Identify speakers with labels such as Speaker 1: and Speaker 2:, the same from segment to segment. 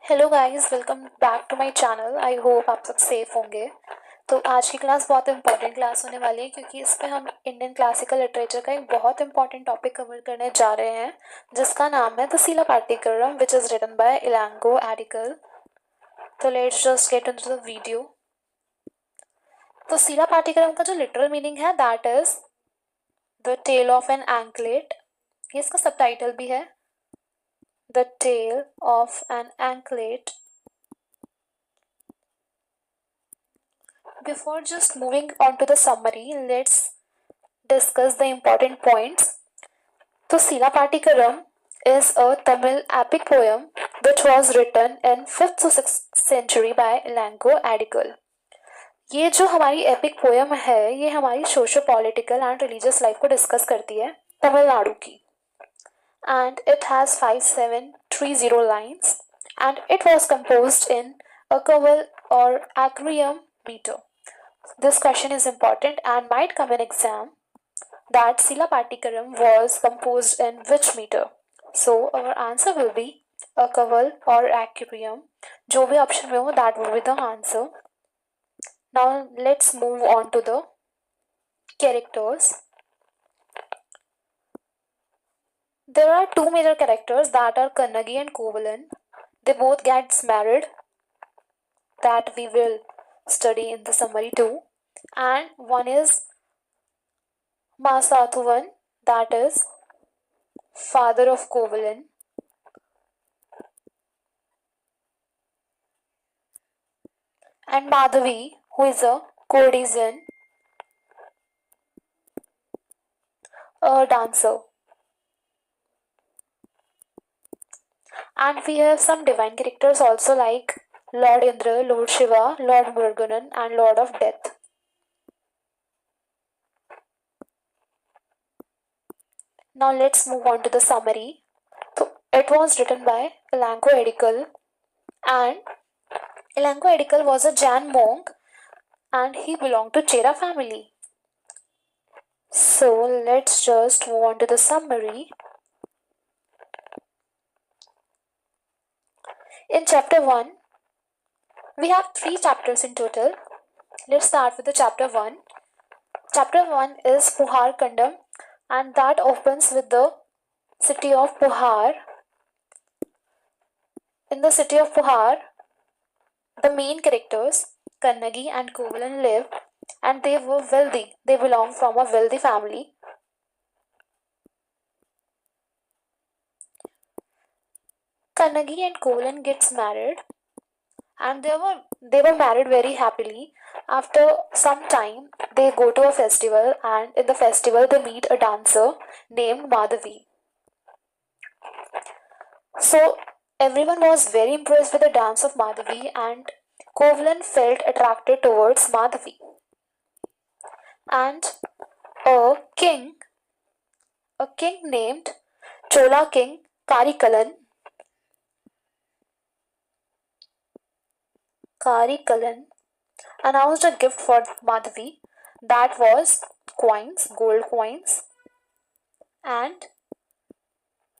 Speaker 1: Hello guys, welcome back to my channel. I hope आप सब safe होंगे। तो आज की क्लास बहुत इंपॉर्टेंट क्लास होने वाली है क्योंकि इसमें हम इंडियन क्लासिकल लिटरेचर का एक बहुत इंपॉर्टेंट टॉपिक कवर करने जा रहे हैं जिसका नाम है the Silappatikaram which is written by Ilango Adigal. तो let's just get into the video. तो शीला पाटीकरम का जो लिटरल मीनिंग है that is the tale of an anklet. ये इसका सबटाइटल भी है, the tale of an anklet. Before just moving on to the summary, let's discuss the important points. So, Sila Patikaram is a Tamil epic poem which was written in 5th to 6th century by Elanco Adigal. ये जो हमारी epic poem है ये हमारी socio political and religious life को discuss करती है तमिलनाडु की, and it has 5730 lines and it was composed in a कवल or acronym meter. This question is important and might come in exam, that Sila Patikaram was composed in which meter? So our answer will be a kaval or acronym. जो भी option में हो that will be the answer. Now let's move on to the characters. There are two major characters that are Kannagi and Kovalan. They both get married, that we will study in the summary too. And one is Masathuvan, that is father of Kovalan, and Madhavi, who is a courtesan, a dancer. And we have some divine characters also like Lord Indra, Lord Shiva, Lord Murganan, and Lord of Death. Now let's move on to the summary. So it was written by Elanco Edical, and Elanco Edical was a Jain monk and he belonged to Chera family. So let's just move on to the summary. In chapter 1, we have 3 chapters in total. Let's start with the chapter 1. Chapter 1 is Puhar Kandam, and that opens with the city of Puhar. In the city of Puhar, the main characters, Kannagi and Kovalan, lived and they were wealthy. They belonged from a wealthy family. Kannagi and Kovalan gets married and they were married very happily. After some time, they go to a festival and in the festival they meet a dancer named Madhavi. So everyone was very impressed with the dance of Madhavi and Kovalan felt attracted towards Madhavi. And a king named Chola King Karikalan announced a gift for Madhavi, that was coins, gold coins, and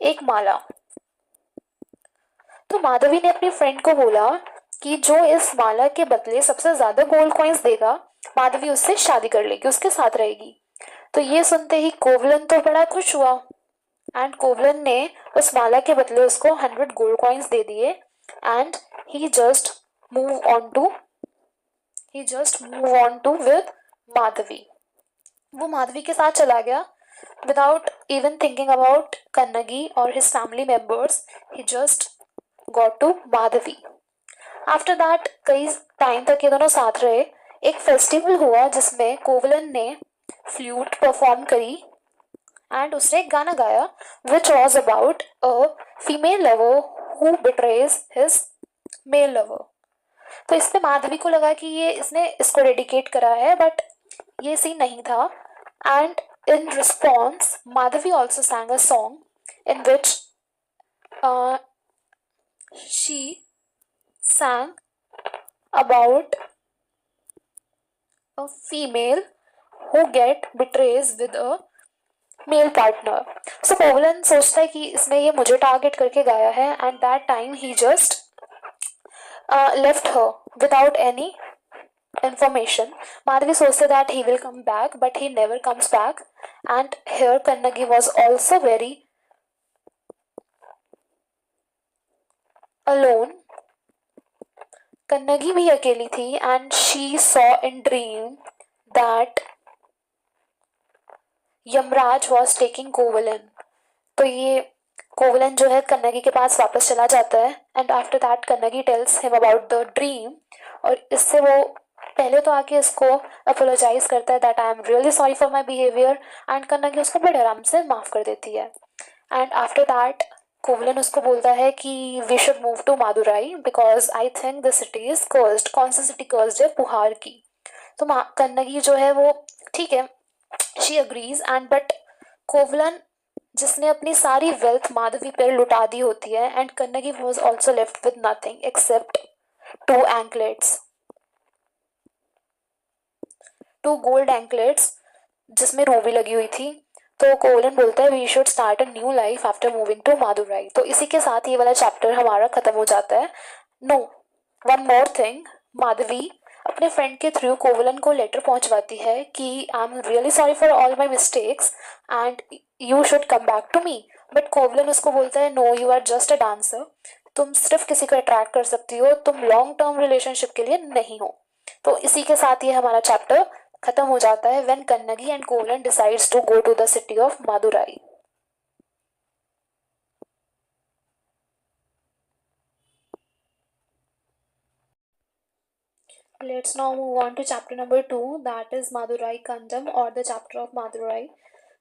Speaker 1: एक माला. तो माधवी ने अपनी friend को बोला कि जो इस माला के बदले सबसे ज्यादा गोल्ड कॉइन्स देगा माधवी उससे शादी कर लेगी, उसके साथ रहेगी. तो ये सुनते ही कोवलन तो बड़ा खुश हुआ एंड कोवलन ने उस माला के बदले उसको 100 गोल्ड कॉइन्स दे दिए and he just move on to with Madhavi. वो माधवी के साथ चला गया without even thinking about Kannagi or his family members. He just got to Madhavi. After that कई टाइम तक ये दोनों साथ रहे. एक फेस्टिवल हुआ जिसमें कोवलन ने फ्लूट परफॉर्म करी एंड उसने एक गाना गाया which was about a female lover who betrays his male lover. तो इस पे माधवी को लगा कि ये इसने इसको डेडिकेट करा है, बट ये सीन नहीं था. And in response, Madhavi also sang a song in which she sang about a female who betrays with a male partner. सो कोवलन सोचता है कि इसने ये मुझे टारगेट करके गाया है and that time he just left her without any information. Madhavi sochta that he will come back, but he never comes back. And here Kannagi was also very alone. Kannagi भी अकेली थी and she saw in dream that Yamraj was taking कोवलन. तो ये कोवलन जो है कन्नगी के पास वापस चला जाता है and after that Kannagi tells him about the dream. और इससे वो पहले तो आके इसको अपोलोजाइज करता है that I am really sorry for my behaviour and Kannagi उसको बड़े आराम से माफ़ कर देती है. एंड आफ्टर दैट कोवलन उसको बोलता है कि we should move to Madurai because I think the city is cursed. कौन सी सिटी कर्स्ड है? पुहार की. तो कन्नगी जो है वो ठीक है, शी अग्रीज एंड बट कोवलन जिसने अपनी सारी वेल्थ माधवी पर लुटा दी होती है and Kannagi was also left with nothing except 2 anklets, 2 gold anklets जिसमें रूबी लगी हुई थी. तो कोवलन बोलता है we should start a new life after moving to Madurai. तो इसी के साथ ये वाला चैप्टर हमारा खत्म हो जाता है. No, one more thing, Madhavi अपने फ्रेंड के थ्रू कोवलन को लेटर पहुंचवाती है कि I am really sorry for all my mistakes and you should come back to me. But Kovalan उसको बोलता है no, you are just a dancer. तुम सिर्फ किसी को अट्रैक्ट कर सकती हो, तुम लॉन्ग टर्म रिलेशनशिप के लिए नहीं हो. तो इसी के साथ ये हमारा चैप्टर खत्म हो जाता है when Kannagi and Kovalan decides to go to the city of Madurai. Let's now move on to chapter number 2, that is Madurai Kandam or the chapter of Madurai.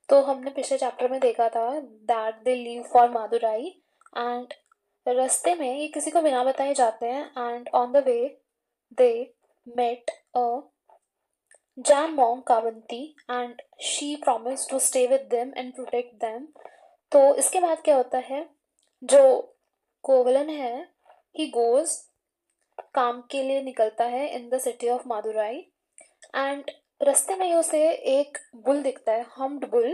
Speaker 1: तो हमने पिछले चैप्टर में देखा था that they leave for Madurai and रास्ते में ये किसी को बिना बताए जाते हैं and on the way they met a Jain mom Kavunti and she promise to stay with them and protect them. तो इसके बाद क्या होता है, जो कोवलन है ही गोज काम के लिए निकलता है in the city of Madurai and रास्ते में उसे एक बुल दिखता है, हम्ड बुल.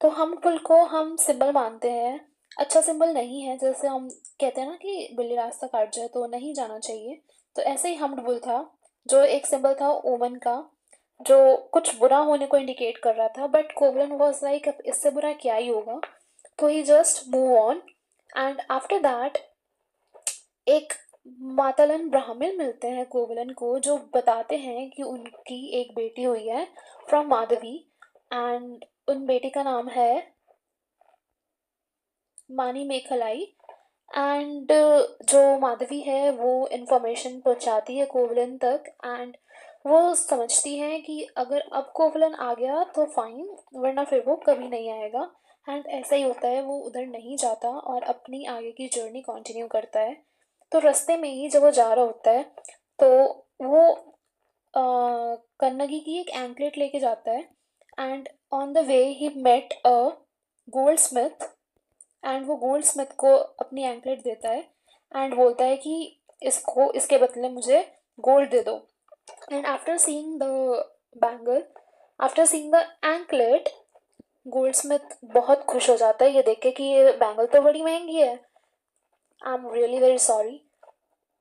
Speaker 1: तो हम्ड बुल को हम सिंबल मानते हैं, अच्छा सिंबल नहीं है. जैसे हम कहते हैं ना कि बिल्ली रास्ता काट जाए तो नहीं जाना चाहिए, तो ऐसे ही हम्ड बुल था जो एक सिंबल था ओमन का, जो कुछ बुरा होने को इंडिकेट कर रहा था. बट कोवलन वॉज लाइक अब इससे बुरा क्या ही होगा, तो he just move on. And after that एक मातालन ब्राह्मण मिलते हैं कोवलन को जो बताते हैं कि उनकी एक बेटी हुई है फ्रॉम माधवी एंड उन बेटी का नाम है मानी मेखलाई. एंड जो माधवी है वो इन्फॉर्मेशन पहुंचाती है कोवलन तक एंड वो समझती है कि अगर अब कोवलन आ गया तो फाइन, वरना फिर वो कभी नहीं आएगा. एंड ऐसा ही होता है, वो उधर नहीं जाता और अपनी आगे की जर्नी कंटिन्यू करता है. तो रास्ते में ही जब वो जा रहा होता है तो वो कन्नगी की एक एंकलेट लेके जाता है and on the way he met a goldsmith and वो गोल्ड स्मिथ को अपनी एंकलेट देता है एंड बोलता है कि इसको इसके बदले मुझे गोल्ड दे दो. And after seeing the bangle, after seeing the anklet, gold Smith बहुत खुश हो जाता है ये देख के कि ये बैंगल तो बड़ी महंगी है. आई एम रियली वेरी सॉरी.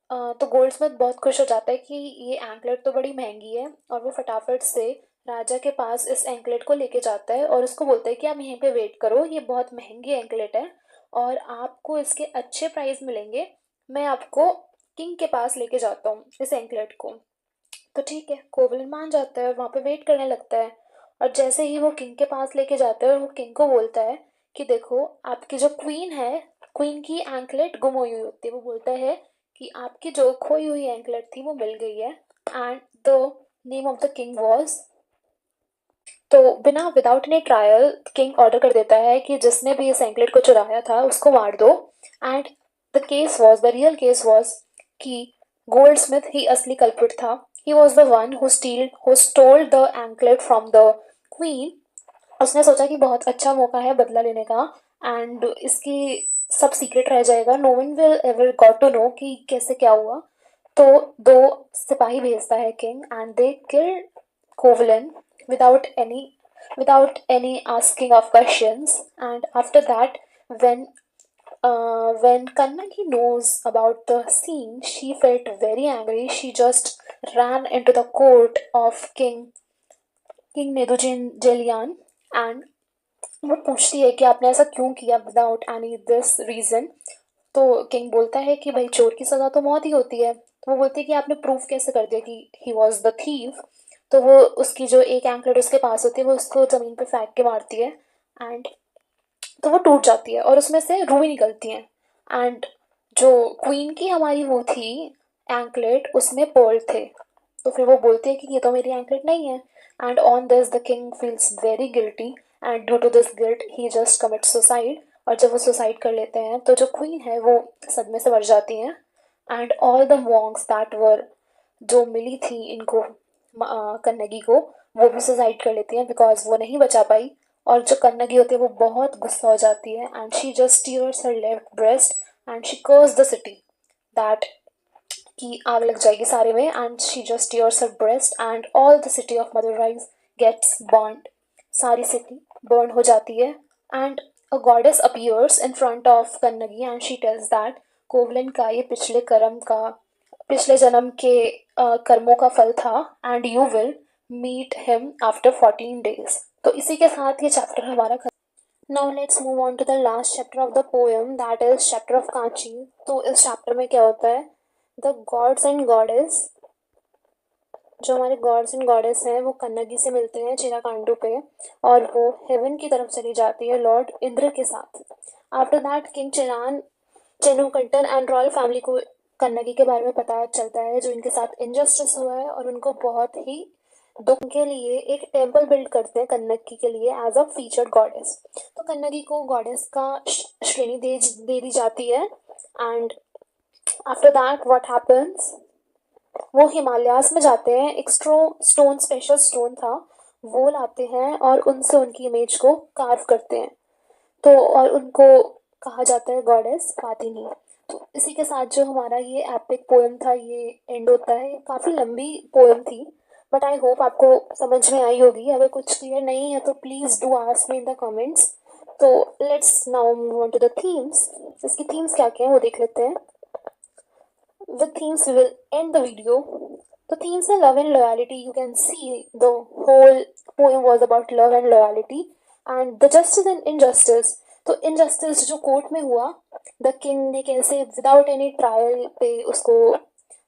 Speaker 1: तो गोल्ड स्मिथ बहुत खुश हो जाता है कि ये एंकलेट तो बड़ी महंगी है और वो फटाफट से राजा के पास इस एंकलेट को लेके जाता है और उसको बोलता है कि आप यहीं पे वेट करो, ये बहुत महंगी एंकलेट है और आपको इसके अच्छे प्राइस मिलेंगे, मैं आपको किंग के पास लेके जाता हूँ इस एंकलेट को. तो ठीक है, कोवलन मान जाता है और वहाँ पे वेट करने लगता है. और जैसे ही वो किंग के पास लेके जाता है और वो किंग को बोलता है कि देखो आपकी जो क्वीन है, क्वीन की एंकलेट गुम हुई होती है. वो बोलता है कि आपकी जो खोई हुई एंकलेट थी वो मिल गई है and the name of the king was. तो बिना without any trial king order कर देता है कि जिसने भी इस एंकलेट को चुराया था उसको मार दो. And the case was, the real case was कि गोल्ड स्मिथ ही असली कल्प्रिट था. He was the one who stole the anklet from the queen. उसने सोचा कि बहुत अच्छा मौका है बदला लेने का एंड इसकी सब सीक्रेट रह जाएगा, no one will ever got to know कि कैसे क्या हुआ. तो 2 सिपाही भेजता है king and they kill Kovalan without any asking of questions. And after that, when when Kannagi knows about the scene, she felt very angry. She just ran into the court of King Nedujin Jelian and वो पूछती है कि आपने ऐसा क्यों किया without any this reason. तो king बोलता है कि भाई चोर की सजा तो मौत ही होती है। तो वो बोलती है कि आपने प्रूफ कैसे कर दिया कि ही वॉज द थीव। तो वो उसकी जो एक एंकलेट उसके पास होती है वो उसको ज़मीन पे फेंक के मारती है एंड तो वो टूट जाती है और उसमें से रूई निकलती हैं। एंड जो क्वीन की हमारी वो थी एंकलेट उसमें पर्ल थे। तो फिर वो बोलती है कि ये तो मेरी एंकलेट नहीं है। And on this the king feels very guilty and due to this guilt he just commit suicide. और जब वो सुसाइड कर लेते हैं तो जो क्वीन है वो सदमे से मर जाती हैं। And all the Monks that were जो मिली थी इनको कन्नगी को वो भी सुसाइड कर लेती हैं बिकॉज वो नहीं बचा पाई। और जो कन्नगी होती है वो बहुत गुस्सा हो जाती है and she just tears her left breast and she curse the city that की आग लग जाएगी सारे में and she just tears her breast and all the city of Madurai gets burned. सारी सिटी बर्न हो जाती है and a goddess appears in front of Kannagi and she tells that Kovalan का ये पिछले जन्म के कर्मों का फल था and you will meet him after 14 days। तो इसी के साथ ये चैप्टर हमारा खत्म। Now let's move on to the last chapter of the poem that is chapter of Kanchi. तो इस चैप्टर में क्या होता है, द गॉड्स एंड गॉडेस, जो हमारे गॉड्स एंड गॉडेस हैं वो कन्नगी से मिलते हैं चिराकांडू पे और वो हेवन की तरफ चली जाती है लॉर्ड इंद्र के साथ। After that king Cheran Chenguttuvan and royal family को कन्नगी के बारे में पता चलता है जो इनके साथ इनजस्टिस हुआ है और उनको बहुत ही दुख के लिए एक टेम्पल बिल्ड करते हैं कन्नगी के लिए एज अ फीचर्ड गॉडेस। तो कन्नगी को गॉडेस का श्रेणी दे दी जाती है and after that what happens, वो हिमालयास में जाते हैं, एक स्टोन स्पेशल स्टोन था वो लाते हैं और उनसे उनकी इमेज को कार्व करते हैं। तो और उनको कहा जाता है गॉडेस फातिनी। तो इसी के साथ जो हमारा ये एपिक पोएम था ये एंड होता है। काफ़ी लंबी पोएम थी बट आई होप आपको समझ में आई होगी। अगर कुछ क्लियर नहीं है तो please do ask me in the comments. तो let's now move on to the themes. इसकी थीम्स क्या क्या हैं वो देख लेते हैं। With themes we will end the video. The themes are love and loyalty. You can see the whole poem was about love and loyalty and the justice and injustice. तो injustice जो court में हुआ, the king ने कैसे without any trial पे उसको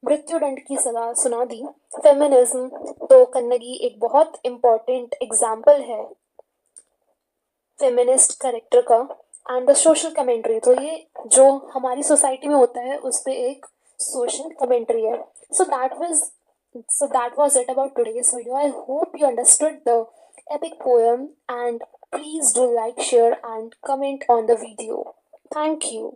Speaker 1: मृत्युदंड की सजा सुना दी। फेमिनिज्म, तो कन्नगी एक बहुत इम्पोर्टेंट एग्जाम्पल है फेमिनिस्ट करेक्टर का। एंड द सोशल कमेंट्री, तो ये जो हमारी सोसाइटी में होता है उस पर एक social commentary है। So that was it about today's video. I hope you understood the epic poem and please do like, share and comment on the video. Thank you.